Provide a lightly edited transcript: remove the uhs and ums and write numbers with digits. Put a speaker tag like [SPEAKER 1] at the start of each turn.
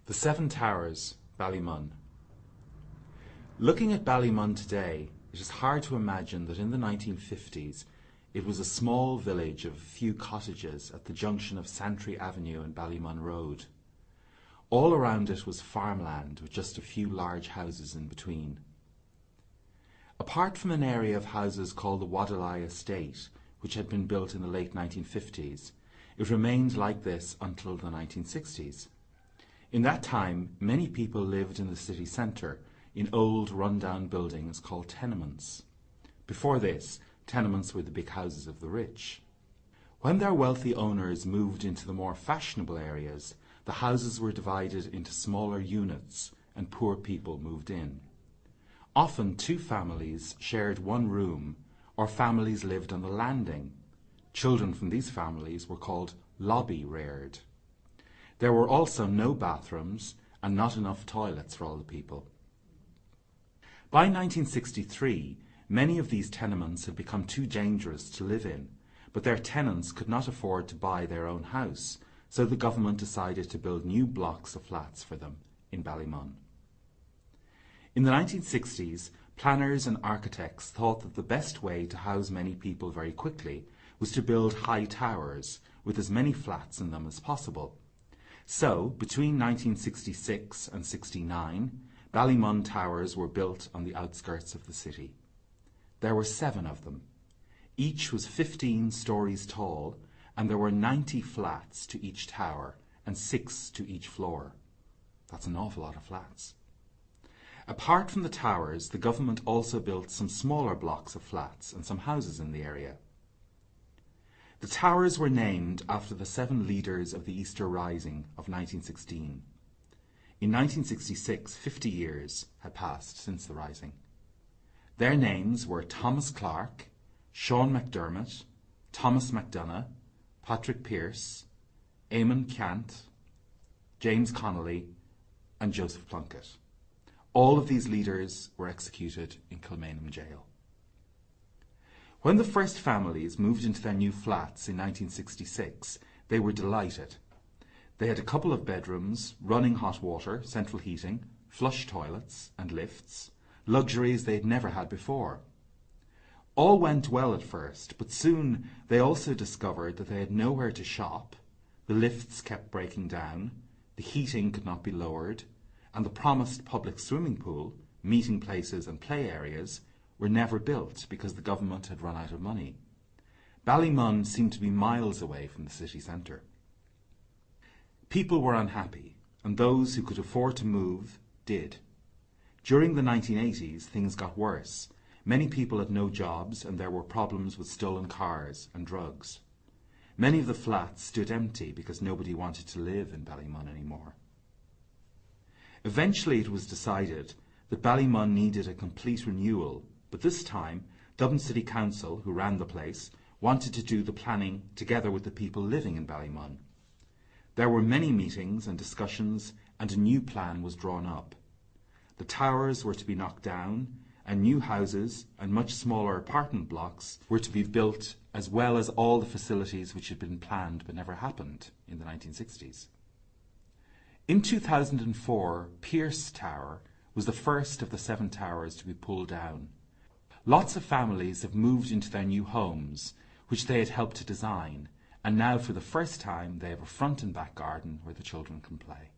[SPEAKER 1] The Seven Towers, Ballymun. Looking at Ballymun today, it is hard to imagine that in the 1950s it was a small village of a few cottages at the junction of Santry Avenue and Ballymun Road. All around it was farmland with just a few large houses in between. Apart from an area of houses called the Waddeli Estate, which had been built in the late 1950s, it remained like this until the 1960s. In that time, many people lived in the city centre, in old run-down buildings called tenements. Before this, tenements were the big houses of the rich. When their wealthy owners moved into the more fashionable areas, the houses were divided into smaller units and poor people moved in. Often two families shared one room, or families lived on the landing. Children from these families were called lobby-reared. There were also no bathrooms and not enough toilets for all the people. By 1963, many of these tenements had become too dangerous to live in, but their tenants could not afford to buy their own house, so the government decided to build new blocks of flats for them in Ballymun. In the 1960s, planners and architects thought that the best way to house many people very quickly was to build high towers with as many flats in them as possible. So, between 1966 and 69, Ballymun Towers were built on the outskirts of the city. There were 7 of them. Each was 15 stories tall, and there were 90 flats to each tower and 6 to each floor. That's an awful lot of flats. Apart from the towers, the government also built some smaller blocks of flats and some houses in the area. The towers were named after the 7 leaders of the Easter Rising of 1916. In 1966, 50 years had passed since the Rising. Their names were Thomas Clarke, Sean McDermott, Thomas MacDonagh, Patrick Pearse, Eamon Ceannt, James Connolly, and Joseph Plunkett. All of these leaders were executed in Kilmainham Jail. When the first families moved into their new flats in 1966, they were delighted. They had a couple of bedrooms, running hot water, central heating, flush toilets and lifts, luxuries they had never had before. All went well at first, but soon they also discovered that they had nowhere to shop, the lifts kept breaking down, the heating could not be lowered, and the promised public swimming pool, meeting places and play areas were never built because the government had run out of money. Ballymun seemed to be miles away from the city centre. People were unhappy, and those who could afford to move did. During the 1980s, things got worse. Many people had no jobs, and there were problems with stolen cars and drugs. Many of the flats stood empty because nobody wanted to live in Ballymun anymore. Eventually it was decided that Ballymun needed a complete renewal, but this time Dublin City Council, who ran the place, wanted to do the planning together with the people living in Ballymun. There were many meetings and discussions, and a new plan was drawn up. The towers were to be knocked down, and new houses and much smaller apartment blocks were to be built, as well as all the facilities which had been planned but never happened in the 1960s. In 2004, Pearse Tower was the first of the 7 towers to be pulled down. Lots of families have moved into their new homes, which they had helped to design, and now for the first time they have a front and back garden where the children can play.